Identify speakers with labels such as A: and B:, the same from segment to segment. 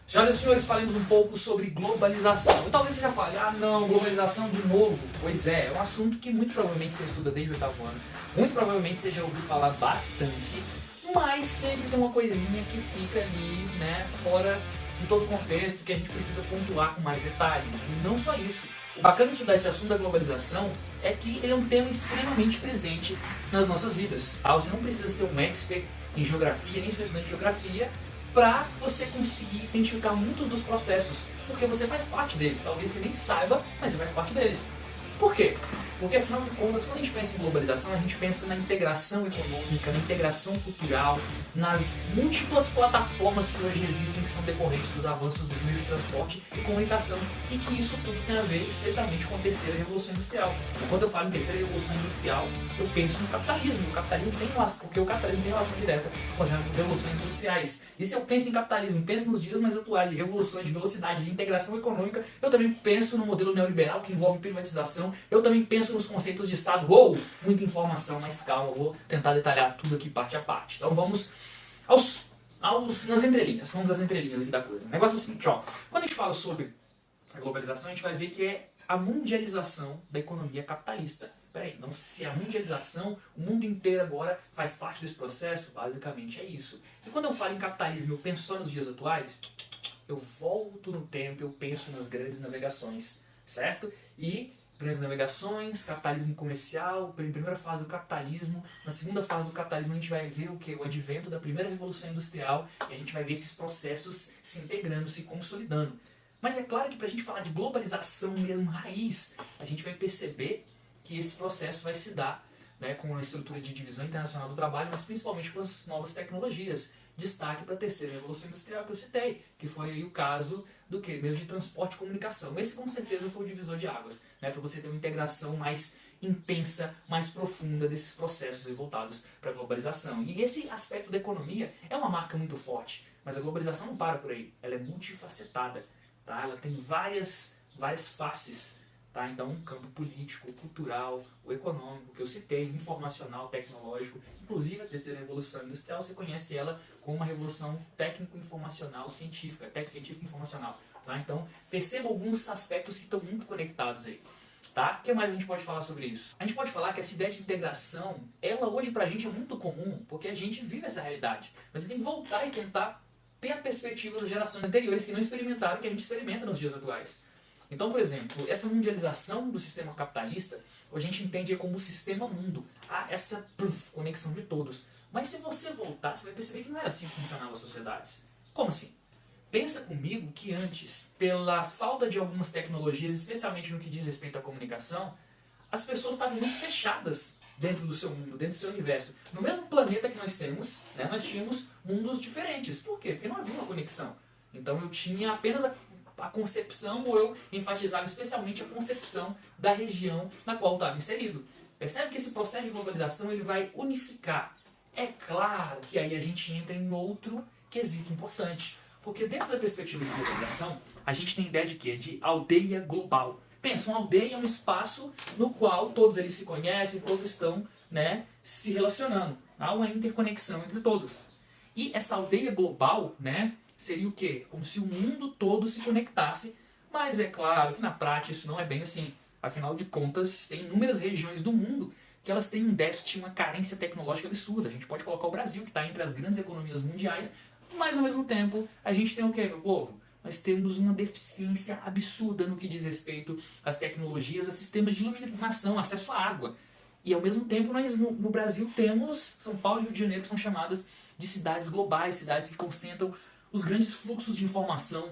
A: Senhoras e senhores, falemos um pouco sobre globalização. E talvez você já fale, ah não, globalização de novo. Pois é um assunto que muito provavelmente você estuda desde o oitavo ano. Muito provavelmente você já ouviu falar bastante. Mas sempre tem uma coisinha que fica ali, né, fora de todo o contexto, que a gente precisa pontuar com mais detalhes. E não só isso. O bacana de estudar esse assunto da globalização é que ele é um tema extremamente presente nas nossas vidas. Você não precisa ser um expert em geografia, nem ser estudante de geografia, para você conseguir identificar muitos dos processos, porque você faz parte deles. Talvez você nem saiba, mas você faz parte deles. Por quê? Porque afinal de contas, quando a gente pensa em globalização, a gente pensa na integração econômica, na integração cultural, nas múltiplas plataformas que hoje existem que são decorrentes dos avanços dos meios de transporte e comunicação, e que isso tudo tem a ver especialmente com a terceira revolução industrial. Então, quando eu falo em terceira revolução industrial, eu penso no capitalismo. O capitalismo tem relação, porque o capitalismo tem relação direta com as revoluções industriais. E se eu penso em capitalismo, penso nos dias mais atuais de revoluções de velocidade, de integração econômica, eu também penso no modelo neoliberal que envolve privatização, eu também penso nos conceitos de Estado. Uou! Muita informação, mas calma, eu vou tentar detalhar tudo aqui parte a parte. Então vamos nas entrelinhas, vamos às entrelinhas aqui da coisa. O negócio é o seguinte, ó, quando a gente fala sobre a globalização, a gente vai ver que é a mundialização da economia capitalista. Peraí, então se a mundialização, o mundo inteiro agora faz parte desse processo, basicamente é isso. E quando eu falo em capitalismo, eu penso só nos dias atuais, eu volto no tempo, eu penso nas grandes navegações, certo? E grandes navegações, capitalismo comercial, primeira fase do capitalismo. Na segunda fase do capitalismo a gente vai ver o que? O advento da primeira revolução industrial, e a gente vai ver esses processos se integrando, se consolidando. Mas é claro que para a gente falar de globalização mesmo, raiz, a gente vai perceber que esse processo vai se dar, né, com a estrutura de divisão internacional do trabalho, mas principalmente com as novas tecnologias. Destaque para a terceira revolução industrial que eu citei, que foi aí o caso do que? Mesmo de transporte e comunicação. Esse com certeza foi o divisor de águas, né, para você ter uma integração mais intensa, mais profunda desses processos voltados para a globalização. E esse aspecto da economia é uma marca muito forte, mas a globalização não para por aí, ela é multifacetada, tá? Ela tem várias faces. Tá? Então, um campo político, cultural, o econômico, que eu citei, informacional, tecnológico, inclusive a terceira revolução industrial, você conhece ela como uma revolução técnico-informacional científica, científico-informacional. Tá? Então, perceba alguns aspectos que estão muito conectados aí. Tá? O que mais a gente pode falar sobre isso? A gente pode falar que essa ideia de integração, ela hoje pra gente é muito comum, porque a gente vive essa realidade. Mas você tem que voltar e tentar ter a perspectiva das gerações anteriores que não experimentaram o que a gente experimenta nos dias atuais. Então, por exemplo, essa mundialização do sistema capitalista, a gente entende como sistema mundo. Essa conexão de todos. Mas se você voltar, você vai perceber que não era assim que funcionavam as sociedades. Como assim? Pensa comigo que antes, pela falta de algumas tecnologias, especialmente no que diz respeito à comunicação, as pessoas estavam muito fechadas dentro do seu mundo, dentro do seu universo. No mesmo planeta que nós temos, né, nós tínhamos mundos diferentes. Por quê? Porque não havia uma conexão. Então eu tinha apenas a concepção, ou eu enfatizava especialmente a concepção da região na qual estava inserido. Percebe que esse processo de globalização ele vai unificar. É claro que aí a gente entra em outro quesito importante. Porque dentro da perspectiva de globalização, a gente tem ideia de quê? De aldeia global. Pensa, uma aldeia é um espaço no qual todos eles se conhecem, todos estão, né, se relacionando. Há uma interconexão entre todos. E essa aldeia global, né, seria o quê? Como se o mundo todo se conectasse, mas é claro que na prática isso não é bem assim. Afinal de contas, tem inúmeras regiões do mundo que elas têm um déficit, uma carência tecnológica absurda. A gente pode colocar o Brasil, que está entre as grandes economias mundiais, mas ao mesmo tempo a gente tem o quê, meu povo? Nós temos uma deficiência absurda no que diz respeito às tecnologias, a sistemas de iluminação, acesso à água. E ao mesmo tempo nós no Brasil temos São Paulo e Rio de Janeiro, que são chamadas de cidades globais, cidades que concentram os grandes fluxos de informação,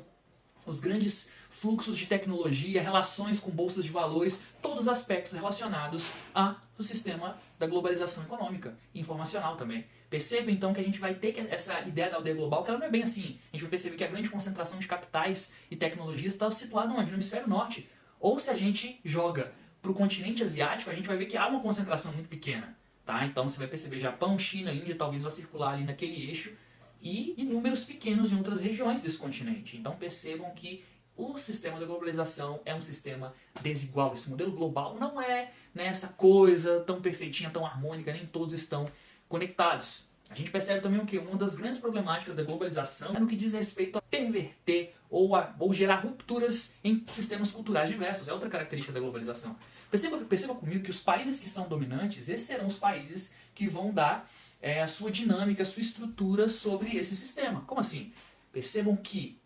A: os grandes fluxos de tecnologia, relações com bolsas de valores, todos os aspectos relacionados ao sistema da globalização econômica e informacional também. Perceba então que a gente vai ter essa ideia da aldeia global, que ela não é bem assim. A gente vai perceber que a grande concentração de capitais e tecnologias está situada onde? No hemisfério norte. Ou se a gente joga para o continente asiático, a gente vai ver que há uma concentração muito pequena. Tá? Então você vai perceber Japão, China, Índia, talvez vá circular ali naquele eixo, e números pequenos em outras regiões desse continente. Então percebam que o sistema da globalização é um sistema desigual. Esse modelo global não é, né, essa coisa tão perfeitinha, tão harmônica, nem todos estão conectados. A gente percebe também o que? Uma das grandes problemáticas da globalização é no que diz respeito a perverter ou gerar rupturas em sistemas culturais diversos. É outra característica da globalização. Perceba comigo que os países que são dominantes, esses serão os países que vão dar a sua dinâmica, a sua estrutura sobre esse sistema. Como assim? Percebam que,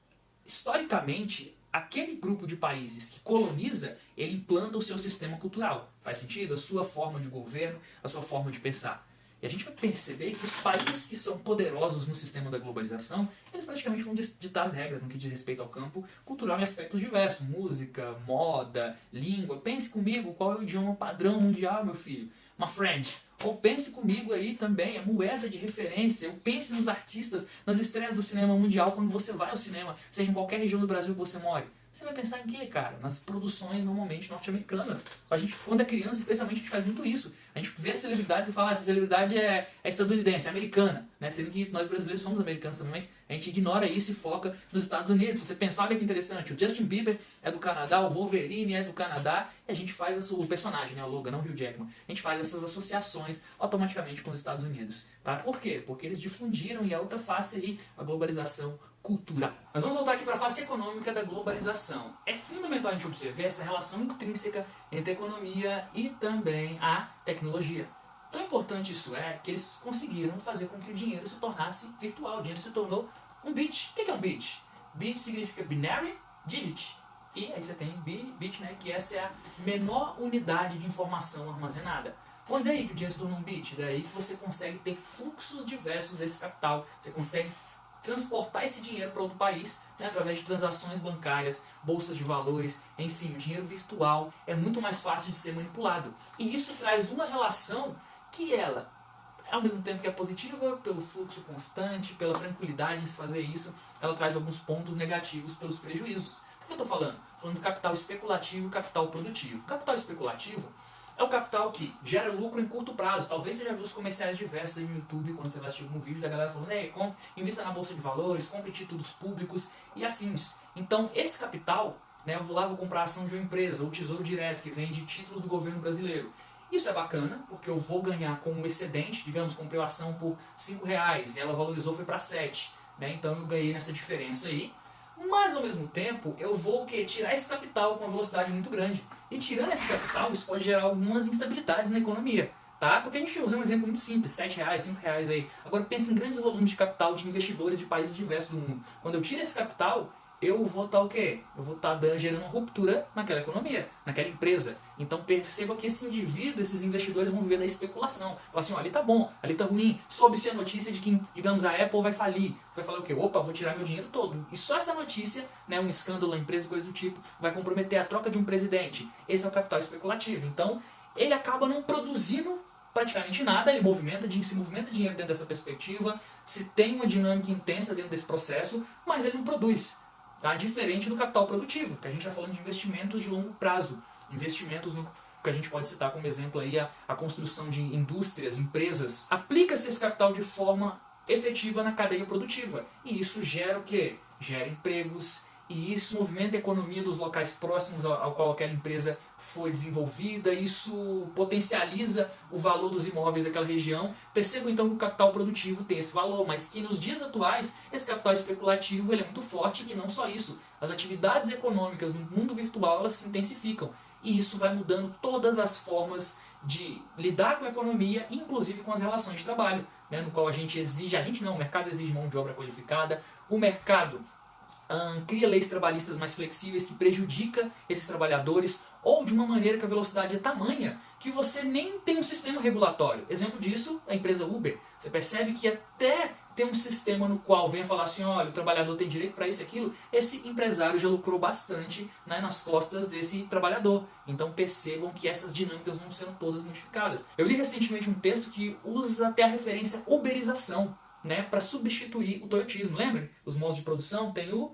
A: historicamente, aquele grupo de países que coloniza, ele implanta o seu sistema cultural. Faz sentido? A sua forma de governo, a sua forma de pensar. E a gente vai perceber que os países que são poderosos no sistema da globalização, eles praticamente vão ditar as regras no que diz respeito ao campo cultural em aspectos diversos. Música, moda, língua. Pense comigo qual é o idioma padrão mundial, meu filho. My friend. Ou pense comigo aí também, a moeda de referência. Ou pense nos artistas, nas estreias do cinema mundial, quando você vai ao cinema, seja em qualquer região do Brasil que você more. Você vai pensar em quê, cara? Nas produções normalmente norte-americanas. A gente, quando é criança, especialmente, a gente faz muito isso. A gente vê celebridades e fala, essa celebridade é estadunidense, é americana. Né? Sendo que nós brasileiros somos americanos também, mas a gente ignora isso e foca nos Estados Unidos. Você pensar, olha que interessante, o Justin Bieber é do Canadá, o Wolverine é do Canadá, e a gente faz o personagem, né, o Logan, não o Hugh Jackman. A gente faz essas associações automaticamente com os Estados Unidos. Tá? Por quê? Porque eles difundiram, e a outra face aí, a globalização cultural. Mas vamos voltar aqui para a face econômica da globalização. É fundamental a gente observar essa relação intrínseca entre a economia e também a tecnologia. Tão importante isso é que eles conseguiram fazer com que o dinheiro se tornasse virtual. O dinheiro se tornou um bit. O que é um bit? Bit significa binary digit. E aí você tem bit, né, que essa é a menor unidade de informação armazenada. Mas daí que o dinheiro se tornou um bit, daí que você consegue ter fluxos diversos desse capital, você consegue transportar esse dinheiro para outro país, né, através de transações bancárias, bolsas de valores, enfim, o dinheiro virtual é muito mais fácil de ser manipulado. E isso traz uma relação que ela, ao mesmo tempo que é positiva pelo fluxo constante, pela tranquilidade de se fazer isso, ela traz alguns pontos negativos pelos prejuízos. O que eu estou falando? Falando do capital especulativo e capital produtivo. Capital especulativo é o capital que gera lucro em curto prazo. Talvez você já viu os comerciais diversos aí no YouTube, quando você vai assistir algum vídeo da galera falando, invista na bolsa de valores, compre títulos públicos e afins. Então, esse capital, né, eu vou lá, vou comprar a ação de uma empresa, ou Tesouro Direto, que vende títulos do governo brasileiro. Isso é bacana, porque eu vou ganhar com um excedente, digamos, comprei a ação por R$5 e ela valorizou, foi para 7. Né? Então, eu ganhei nessa diferença aí. Mas, ao mesmo tempo, eu vou tirar esse capital com uma velocidade muito grande. E tirando esse capital, isso pode gerar algumas instabilidades na economia. Tá? Porque a gente usa um exemplo muito simples, R$7, R$5 aí. Agora pensa em grandes volumes de capital de investidores de países diversos do mundo. Quando eu tiro esse capital, eu vou estar o quê? Eu vou estar gerando uma ruptura naquela economia, naquela empresa. Então perceba que esse indivíduo, esses investidores vão viver da especulação. Fala assim, ó, ali tá bom, ali tá ruim. Soube-se a notícia de que, digamos, a Apple vai falir. Vai falar o quê? Opa, vou tirar meu dinheiro todo. E só essa notícia, né, um escândalo na empresa, coisa do tipo, vai comprometer a troca de um presidente. Esse é o capital especulativo. Então, ele acaba não produzindo praticamente nada, ele se movimenta dinheiro dentro dessa perspectiva, se tem uma dinâmica intensa dentro desse processo, mas ele não produz. Tá? Diferente do capital produtivo, que a gente está falando de investimentos de longo prazo, investimentos no que a gente pode citar como exemplo aí a construção de indústrias, empresas. Aplica-se esse capital de forma efetiva na cadeia produtiva. E isso gera o quê? Gera empregos, e isso movimenta a economia dos locais próximos ao qual aquela empresa foi desenvolvida, isso potencializa o valor dos imóveis daquela região. Percebam então que o capital produtivo tem esse valor, mas que nos dias atuais esse capital especulativo ele é muito forte, e não só isso. As atividades econômicas no mundo virtual elas se intensificam, e isso vai mudando todas as formas de lidar com a economia, inclusive com as relações de trabalho, né, no qual o mercado exige mão de obra qualificada, o mercado cria leis trabalhistas mais flexíveis que prejudica esses trabalhadores, ou de uma maneira que a velocidade é tamanha que você nem tem um sistema regulatório. Exemplo disso, a empresa Uber. Você percebe que até ter um sistema no qual venha falar assim, olha, o trabalhador tem direito para isso e aquilo, esse empresário já lucrou bastante, né, nas costas desse trabalhador. Então percebam que essas dinâmicas vão sendo todas modificadas. Eu li recentemente um texto que usa até a referência uberização, né, para substituir o toyotismo. Lembra? Os modos de produção tem o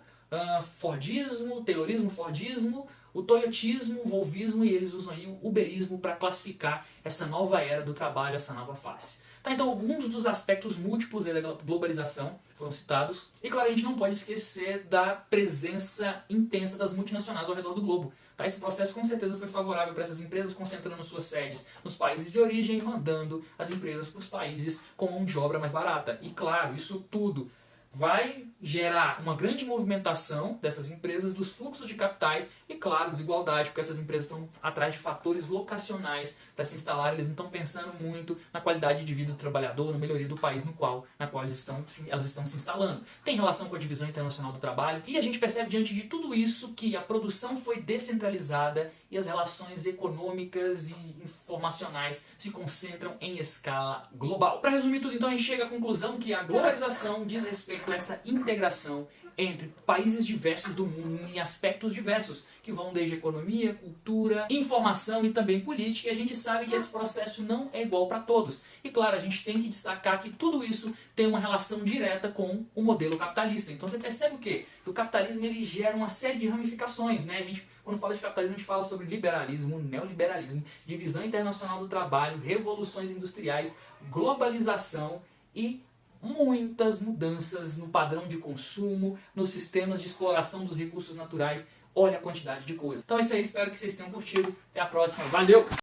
A: Fordismo, Taylorismo, Fordismo, o toyotismo, o volvismo, e eles usam aí o uberismo para classificar essa nova era do trabalho, essa nova face. Tá, então alguns dos aspectos múltiplos da globalização foram citados. E claro, a gente não pode esquecer da presença intensa das multinacionais ao redor do globo. Tá? Esse processo com certeza foi favorável para essas empresas concentrando suas sedes nos países de origem e mandando as empresas para os países com mão de obra mais barata. E claro, isso tudo vai gerar uma grande movimentação dessas empresas, dos fluxos de capitais e, claro, desigualdade, porque essas empresas estão atrás de fatores locacionais para se instalar, eles não estão pensando muito na qualidade de vida do trabalhador, na melhoria do país na qual elas estão se instalando. Tem relação com a divisão internacional do trabalho e a gente percebe diante de tudo isso que a produção foi descentralizada e as relações econômicas e informacionais se concentram em escala global. Para resumir tudo, então, a gente chega à conclusão que a globalização diz respeito a essa integração entre países diversos do mundo em aspectos diversos, que vão desde economia, cultura, informação e também política, e a gente sabe que esse processo não é igual para todos. E claro, a gente tem que destacar que tudo isso tem uma relação direta com o modelo capitalista. Então você percebe o quê? Que o capitalismo ele gera uma série de ramificações, né? A gente, quando fala de capitalismo, a gente fala sobre liberalismo, neoliberalismo, divisão internacional do trabalho, revoluções industriais, globalização e muitas mudanças no padrão de consumo, nos sistemas de exploração dos recursos naturais. Olha a quantidade de coisa. Então é isso aí, espero que vocês tenham curtido. Até a próxima. Valeu!